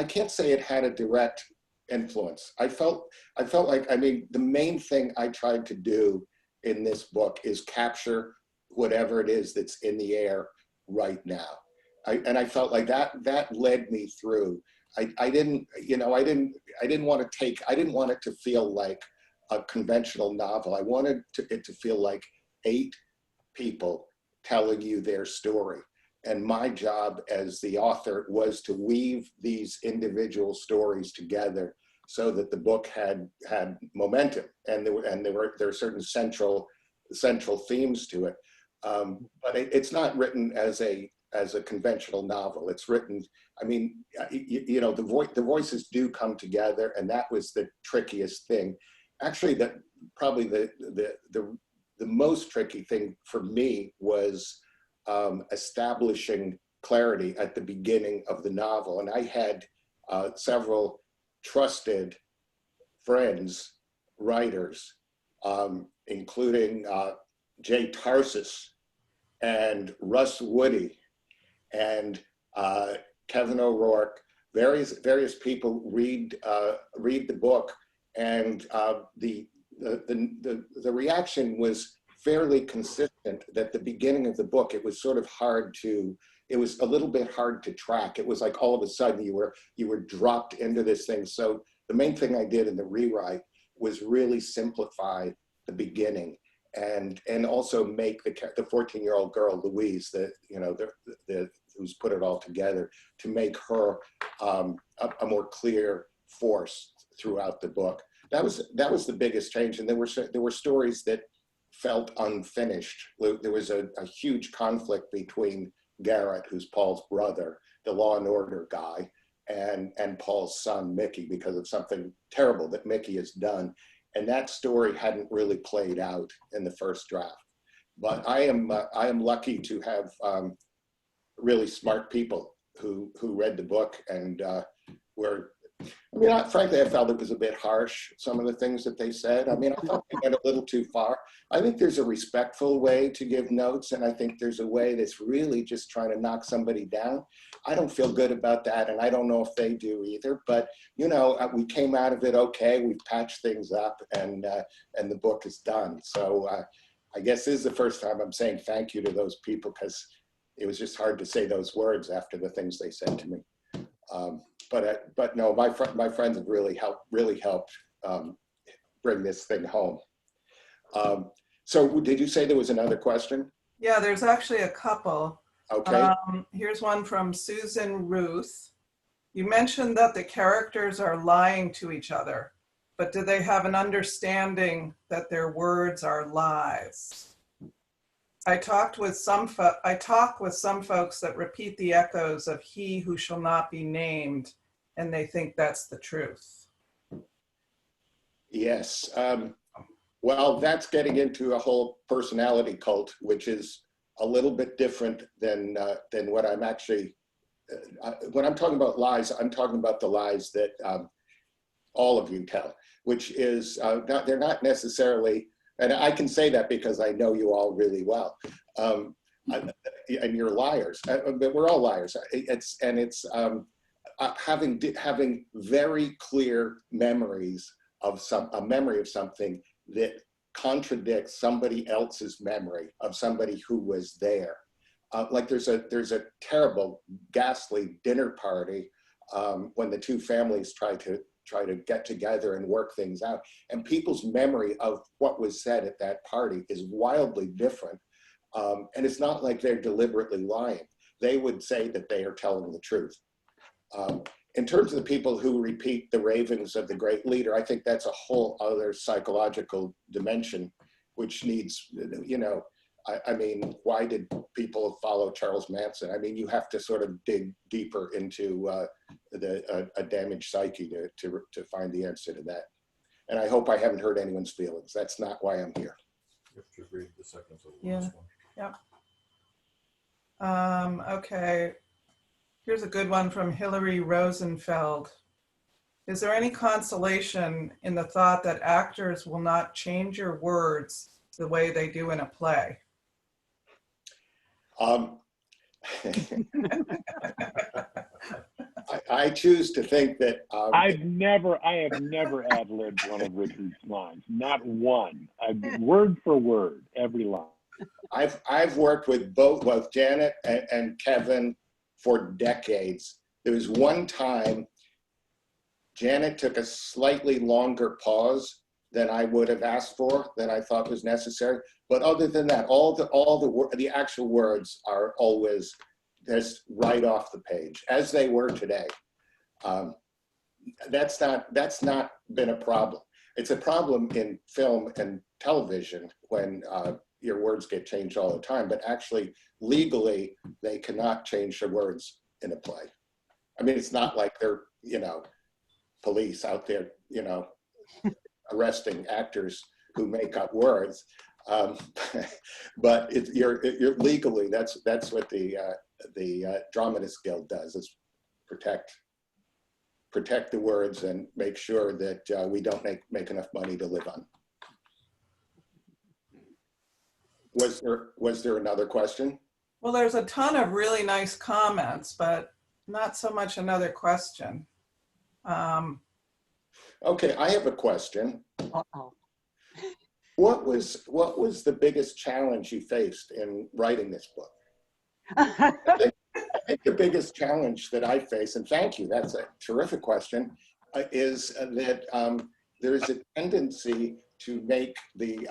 can't say it had a direct influence. I felt like, I mean, the main thing I tried to do in this book is capture whatever it is that's in the air right now. And I felt like that led me through. I didn't want it to feel like a conventional novel. I wanted it to feel like 8 people telling you their story. And my job as the author was to weave these individual stories together so that the book had momentum, and there are certain central themes to it. But it's not written as a conventional novel. It's written, I mean, you know, the voices do come together, and that was the trickiest thing. Actually, probably the most tricky thing for me was establishing clarity at the beginning of the novel. And I had several trusted friends, writers, including Jay Tarsis and Russ Woody and Kevin O'Rourke. Various people read the book, and the reaction was fairly consistent. That the beginning of the book, it was sort of it was a little bit hard to track. It was like all of a sudden you were dropped into this thing. So the main thing I did in the rewrite was really simplify the beginning, and also make the 14-year-old girl Louise, who's put it all together, to make her a more clear force throughout the book. That was the biggest change. And there were stories that felt unfinished. There was a huge conflict between Garrett, who's Paul's brother, the Law and Order guy, and Paul's son Mickey, because of something terrible that Mickey has done. And that story hadn't really played out in the first draft. But I am lucky to have really smart people who read the book and frankly, I felt it was a bit harsh, some of the things that they said. I mean, I thought they went a little too far. I think there's a respectful way to give notes, and I think there's a way that's really just trying to knock somebody down. I don't feel good about that, and I don't know if they do either. But, you know, we came out of it okay. We've patched things up, and the book is done. So I guess this is the first time I'm saying thank you to those people, because it was just hard to say those words after the things they said to me. But no, my friends have really helped bring this thing home. So did you say there was another question? Yeah, there's actually a couple. Okay. Here's one from Susan Ruth. You mentioned that the characters are lying to each other, but do they have an understanding that their words are lies? I talk with some folks that repeat the echoes of he who shall not be named, and they think that's the truth. Yes. Well, that's getting into a whole personality cult, which is a little bit different than what I'm actually, when I'm talking about lies, I'm talking about the lies that all of you tell, which is, they're not necessarily, and I can say that because I know you all really well, and you're liars, but we're all liars. It's having very clear memories of a memory of something that contradicts somebody else's memory of somebody who was there. Like there's a terrible, ghastly dinner party when the two families try to get together and work things out, and people's memory of what was said at that party is wildly different. And it's not like they're deliberately lying. they would say that they are telling the truth. In terms of the people who repeat the ravings of the great leader, I think that's a whole other psychological dimension, which needs, you know, I mean, why did people follow Charles Manson? I mean, you have to sort of dig deeper into a damaged psyche to find the answer to that. And I hope I haven't hurt anyone's feelings. That's not why I'm here. You have to read the second to the last one. Yep. Okay. Here's a good one from Hillary Rosenfeld. Is there any consolation in the thought that actors will not change your words the way they do in a play? I choose to think that I have never ad-libbed one of Richard's lines, not one. Word for word, every line. I've worked with both Janet and Kevin for decades. There was one time Janet took a slightly longer pause than I would have asked for, than I thought was necessary. But other than that, all the actual words are always just right off the page, as they were today. That's not been a problem. It's a problem in film and television when your words get changed all the time, but actually legally they cannot change the words in a play. I mean, it's not like they're, you know, police out there, you know, arresting actors who make up words. But you're legally, that's what the Dramatists Guild does, is protect the words and make sure that we don't make enough money to live on. Was there another question? Well, there's a ton of really nice comments, but not so much another question. Okay, I have a question. Uh-oh. What was the biggest challenge you faced in writing this book? I think the biggest challenge that I face, and thank you, that's a terrific question, is that there is a tendency to make the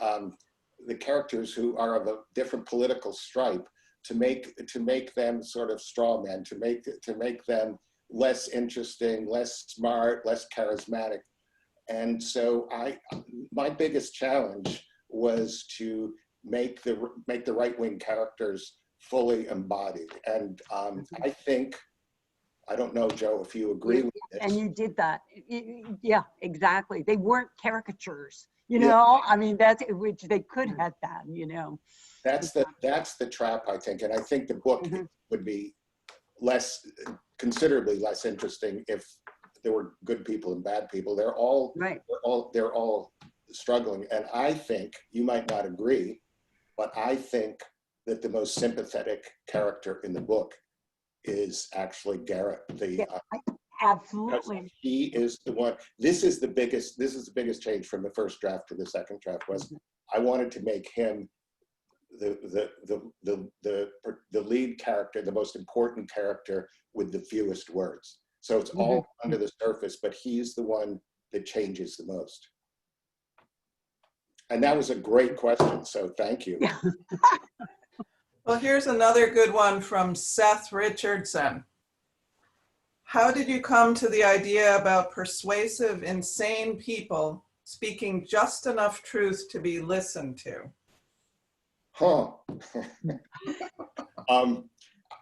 characters who are of a different political stripe, to make them sort of straw men, to make them less interesting, less smart, less charismatic. And so my biggest challenge was to make the right-wing characters fully embodied. And I think, I don't know, Joe, if you agree with this. And you did that. Yeah, exactly. They weren't caricatures, you know? I mean, that's, which they could have done, you know? That's the trap, I think. And I think the book would be considerably less interesting if there were good people and bad people. They're all struggling. And I think, you might not agree, but I think that the most sympathetic character in the book is actually Garrett. Absolutely. He is the one. This is the biggest change from the first draft to the second draft. Was I wanted to make him the lead character, the most important character with the fewest words. So it's all under the surface, but he's the one that changes the most. And that was a great question, so thank you. Yeah. Well, here's another good one from Seth Richardson. How did you come to the idea about persuasive, insane people speaking just enough truth to be listened to?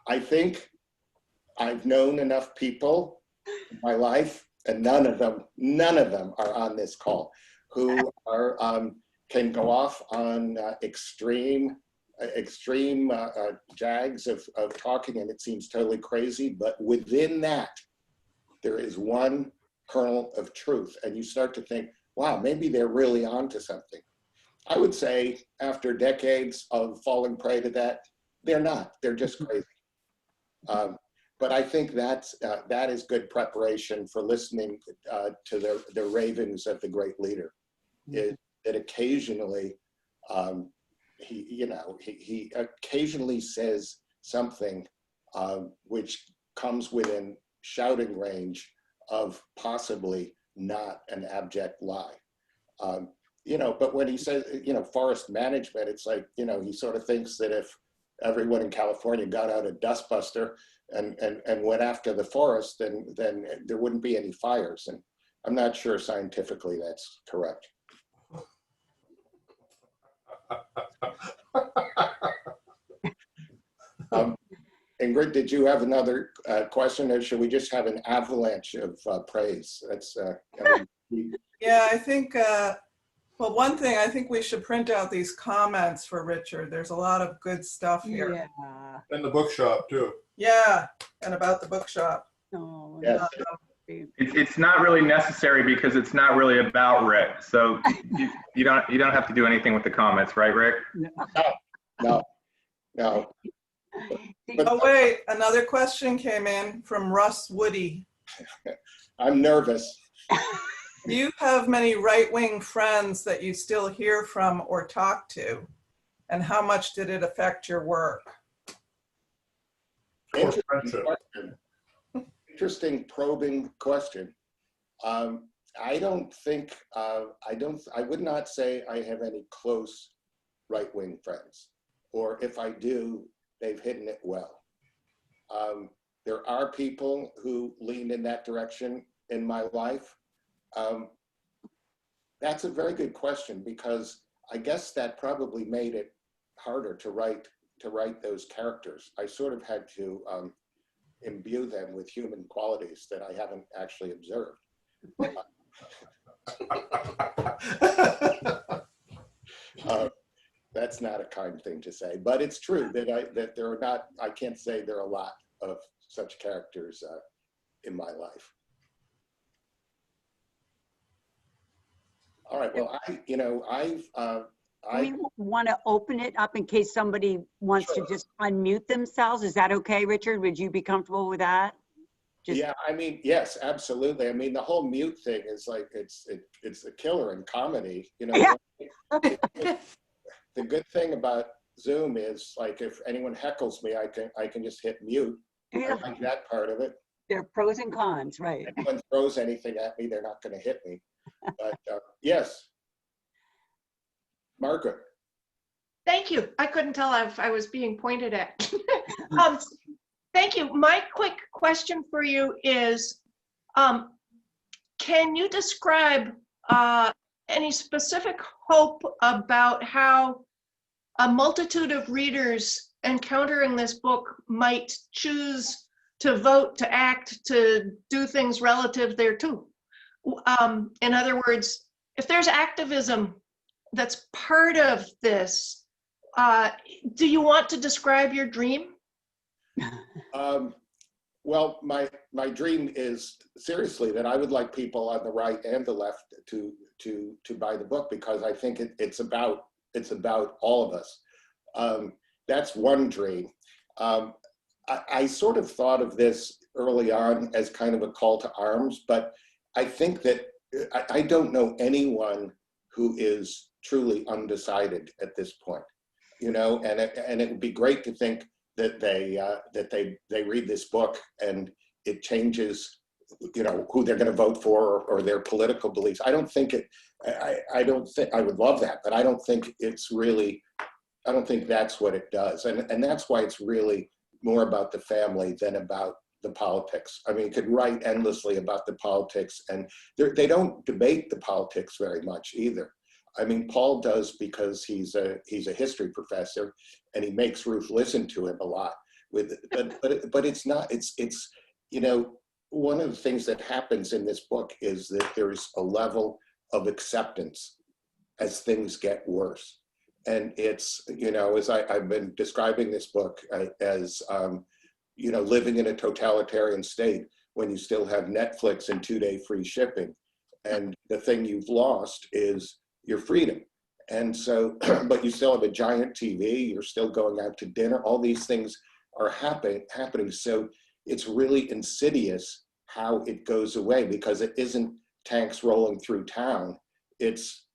I think I've known enough people in my life, and none of them are on this call, who are can go off on extreme jags of talking, and it seems totally crazy, but within that, there is one kernel of truth, and you start to think, wow, maybe they're really onto something. I would say after decades of falling prey to that, they're not, they're just crazy. But I think that is good preparation for listening to the ravings of the great leader. That occasionally, he occasionally says something which comes within shouting range of possibly not an abject lie. But when he says, forest management, it's like, he sort of thinks that if everyone in California got out a dustbuster and went after the forest, then there wouldn't be any fires. And I'm not sure scientifically that's correct. Ingrid, did you have another question, or should we just have an avalanche of praise? That's yeah, I think, well, one thing, I think we should print out these comments for Richard. There's a lot of good stuff here. Yeah. And the bookshop too. Yeah, and about the bookshop. Oh, Yes. It's not really necessary because it's not really about Rick. So you don't have to do anything with the comments, right, Rick? No. Oh wait, another question came in from Russ Woody. I'm nervous. Do you have many right-wing friends that you still hear from or talk to? And how much did it affect your work? Interesting probing question. I don't think, I would not say I have any close right-wing friends, or if I do, they've hidden it well. There are people who lean in that direction in my life. That's a very good question, because I guess that probably made it harder to write those characters. I sort of had to imbue them with human qualities that I haven't actually observed. That's not a kind thing to say, but it's true that there are not, I can't say there are a lot of such characters in my life. All right, well, we want to open it up in case somebody wants to just unmute themselves. Is that okay, Richard? Would you be comfortable with that? Yeah, I mean, yes, absolutely. I mean, the whole mute thing is like, it's a killer in comedy. You know, Yeah. The good thing about Zoom is, like, if anyone heckles me, I can just hit mute. Yeah. I like that part of it. There are pros and cons, right? If anyone throws anything at me, they're not going to hit me. But yes, Margaret. Thank you. I couldn't tell if I was being pointed at. Thank you. My quick question for you is, can you describe any specific hope about how a multitude of readers encountering this book might choose to vote, to act, to do things relative thereto? In other words, if there's activism that's part of this, do you want to describe your dream? Well, my dream is, seriously, that I would like people on the right and the left to buy the book, because I think it's about all of us. That's one dream. I sort of thought of this early on as kind of a call to arms, but I think that I don't know anyone who is truly undecided at this point, you know, and it would be great to think that they read this book and it changes, you know, who they're going to vote for, or their political beliefs. I don't think I would love that, but I don't think that's what it does. And that's why it's really more about the family than about the politics. I mean, you could write endlessly about the politics, and they don't debate the politics very much either. I mean, Paul does, because he's a history professor, and he makes Ruth listen to him a lot. But it's not. It's you know, one of the things that happens in this book is that there's a level of acceptance as things get worse, and it's, you know, as I've been describing this book as you know, living in a totalitarian state when you still have Netflix and 2-day free shipping, and the thing you've lost is your freedom. And so, but you still have a giant TV, you're still going out to dinner, all these things are happening. So it's really insidious how it goes away, because it isn't tanks rolling through town. It's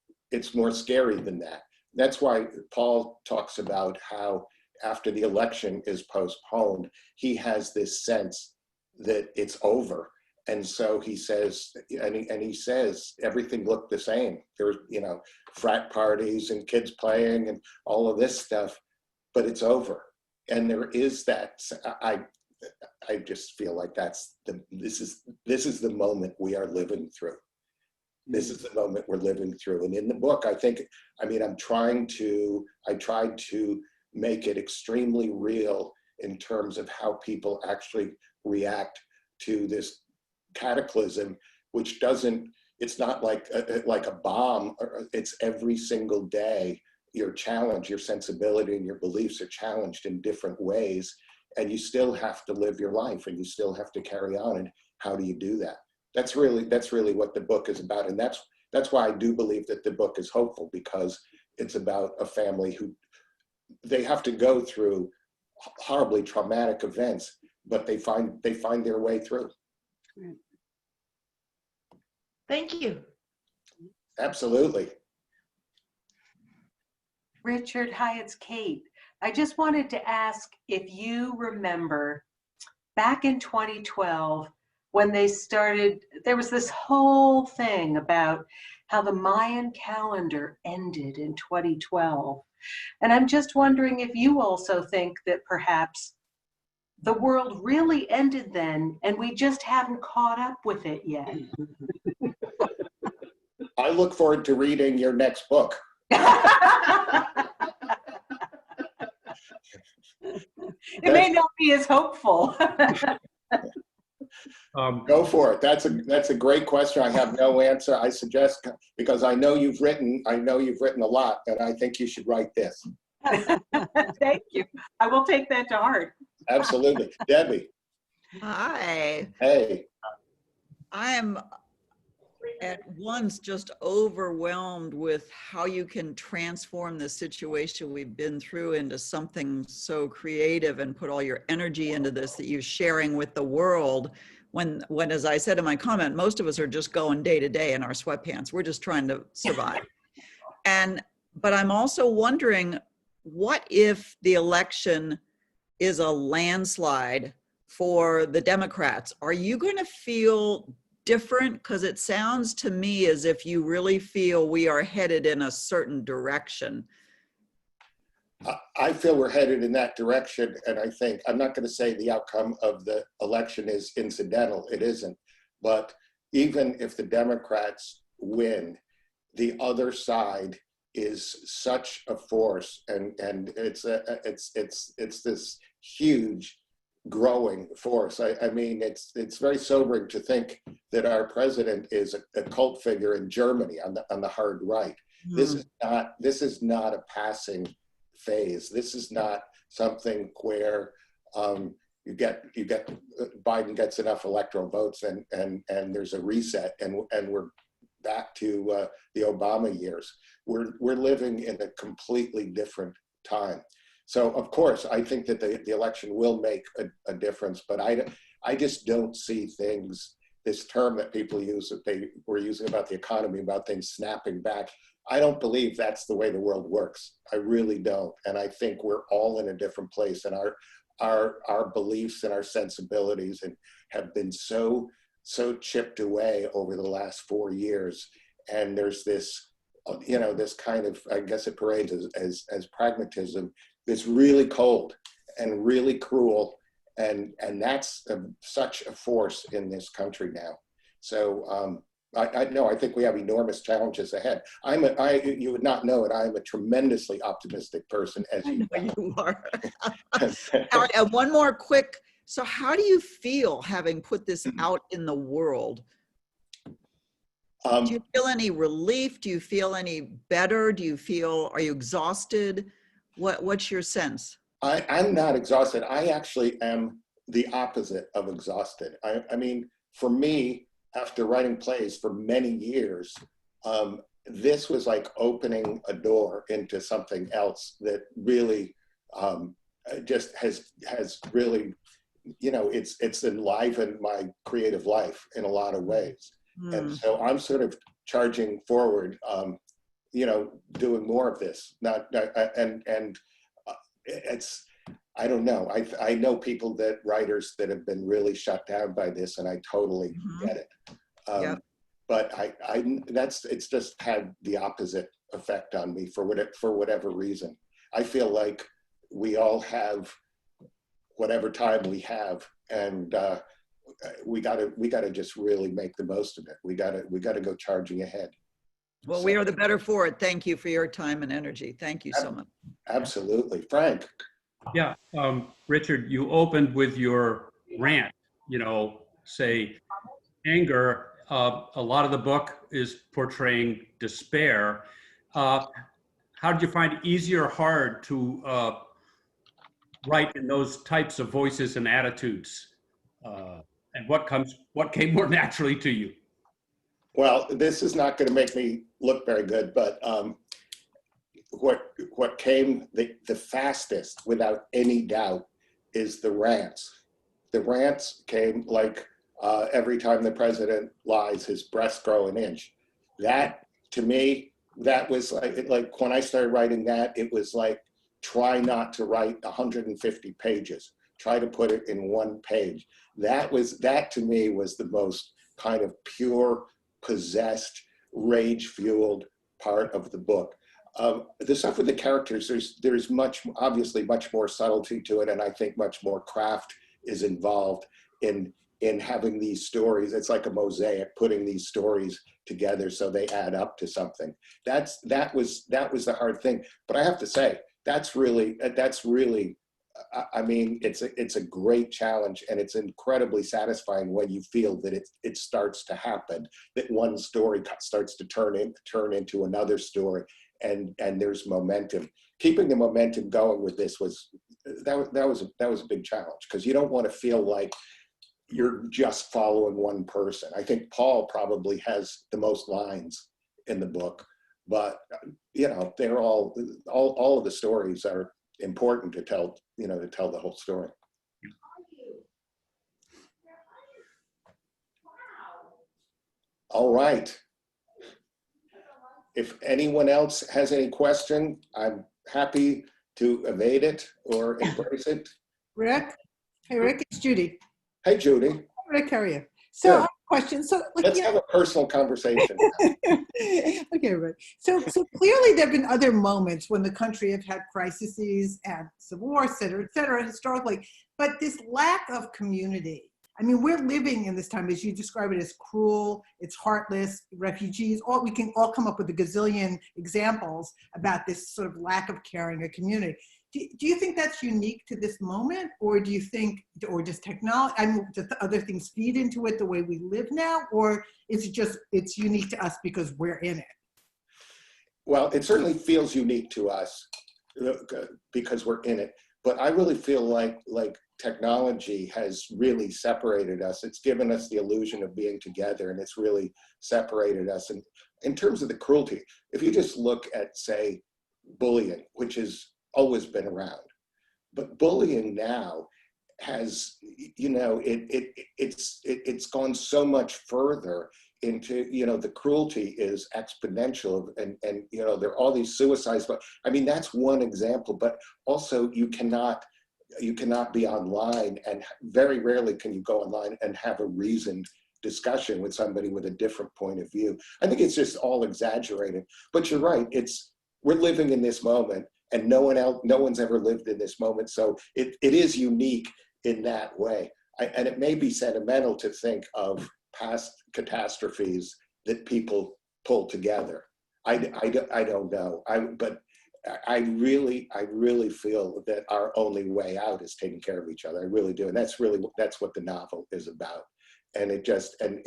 more scary than that. That's why Paul talks about how after the election is postponed, he has this sense that it's over. And so he says, and he says, everything looked the same. There was, you know, frat parties and kids playing and all of this stuff, but it's over. there is that, I just feel like this is the moment we are living through. This is the moment we're living through. And in the book, I tried to make it extremely real in terms of how people actually react to this cataclysm, which it's not like a bomb. It's every single day you're challenged, your sensibility and your beliefs are challenged in different ways, and you still have to live your life and you still have to carry on. And how do you do that? That's really what the book is about. And that's why I do believe that the book is hopeful, because it's about a family who, they have to go through horribly traumatic events, but they find their way through. Thank you. Absolutely. Richard, hi, it's Kate. I just wanted to ask if you remember back in 2012, when they started, there was this whole thing about how the Mayan calendar ended in 2012. And I'm just wondering if you also think that perhaps the world really ended then and we just haven't caught up with it yet. I look forward to reading your next book. It may not be as hopeful. Go for it. That's a great question. I have no answer. I suggest, because I know you've written a lot, and I think you should write this. Thank you. I will take that to heart. Absolutely. Debbie. Hi. Hey. I am at once just overwhelmed with how you can transform the situation we've been through into something so creative and put all your energy into this that you're sharing with the world. When, as I said in my comment, most of us are just going day to day in our sweatpants. We're just trying to survive. But I'm also wondering, what if the election is a landslide for the Democrats? Are you going to feel different? Because it sounds to me as if you really feel we are headed in a certain direction. I feel we're headed in that direction, and I think, I'm not going to say the outcome of the election is incidental, it isn't, but even if the Democrats win, the other side is such a force, and it's this huge growing force. I mean, it's very sobering to think that our president is a cult figure in Germany on the hard right. This is not a passing phase. This is not something where you get Biden gets enough electoral votes and there's a reset and we're back to the Obama years. We're living in a completely different time. So of course, I think that the election will make a difference, but I just don't see things, this term that people use, that they were using about the economy, about things snapping back. I don't believe that's the way the world works. I really don't. And I think we're all in a different place, and our beliefs and our sensibilities have been so chipped away over the last 4 years. And there's this, this kind of, I guess it parades as pragmatism, that's really cold and really cruel. And that's such a force in this country now. So I think we have enormous challenges ahead. You would not know it, I am a tremendously optimistic person, as you know. You are. All right, and one more quick, so how do you feel having put this out in the world? Do you feel any relief? Do you feel any better? are you exhausted? What's your sense? I'm not exhausted. I actually am the opposite of exhausted. I mean, for me, after writing plays for many years, this was like opening a door into something else that really just has really, it's enlivened my creative life in a lot of ways. And so I'm sort of charging forward, doing more of this. It's, I don't know. I know writers that have been really shut down by this, and I totally get it. Yep. But it's just had the opposite effect on me for whatever reason. I feel like we all have whatever time we have, and we gotta just really make the most of it. We gotta go charging ahead. Well, we are the better for it. Thank you for your time and energy. Thank you so much. Absolutely. Frank. Yeah, Richard, you opened with your rant, say anger. A lot of the book is portraying despair. How did you find it easy or hard to write in those types of voices and attitudes? And what came more naturally to you? Well, this is not going to make me look very good, but what came the fastest, without any doubt, is the rants. The rants came like every time the president lies, his breasts grow an inch. That, to me, that was like when I started writing that, it was like, try not to write 150 pages. Try to put it in one page. That to me was the most kind of pure, possessed, rage-fueled part of the book. The stuff with the characters, there's obviously much more subtlety to it, and I think much more craft is involved in having these stories. It's like a mosaic, putting these stories together so they add up to something. That was the hard thing. But I have to say, that's really. I mean, it's a great challenge, and it's incredibly satisfying when you feel that it starts to happen, that one story starts to turn into another story, and there's momentum. Keeping the momentum going with this was a big challenge, because you don't want to feel like you're just following one person. I think Paul probably has the most lines in the book, but they're all of the stories are important to tell, to tell the whole story. All right. If anyone else has any question, I'm happy to evade it or embrace it. Rick? Hey, Rick, it's Judy. Hey, Judy. Rick, how are you? So I have a question. So let's have a personal conversation. Okay, Rick. So clearly there have been other moments when the country have had crises and civil war, et cetera, historically, but this lack of community. I mean, we're living in this time, as you describe it, as cruel, it's heartless, refugees, we can all come up with a gazillion examples about this sort of lack of caring a community. Do you think that's unique to this moment, or do you think, or does technology, does other things feed into it the way we live now, or is it just, it's unique to us because we're in it? Well, it certainly feels unique to us because we're in it, but I really feel like technology has really separated us. It's given us the illusion of being together, and it's really separated us. And in terms of the cruelty, if you just look at, say, bullying, which has always been around, but bullying now has, it's gone so much further into, the cruelty is exponential, and there are all these suicides. But I mean, that's one example, but also you cannot be online, and very rarely can you go online and have a reasoned discussion with somebody with a different point of view. I think it's just all exaggerated, but you're right. We're living in this moment, and no one's ever lived in this moment. So it is unique in that way. And it may be sentimental to think of past catastrophes that people pull together. I don't know. But I really feel that our only way out is taking care of each other. I really do. And that's what the novel is about. And it just, and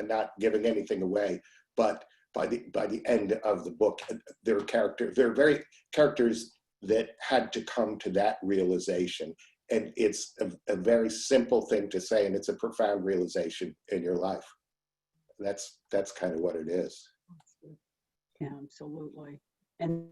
not giving anything away, but by the end of the book, there are very characters that had to come to that realization. And it's a very simple thing to say, and it's a profound realization in your life. That's kind of what it is. Yeah, absolutely. And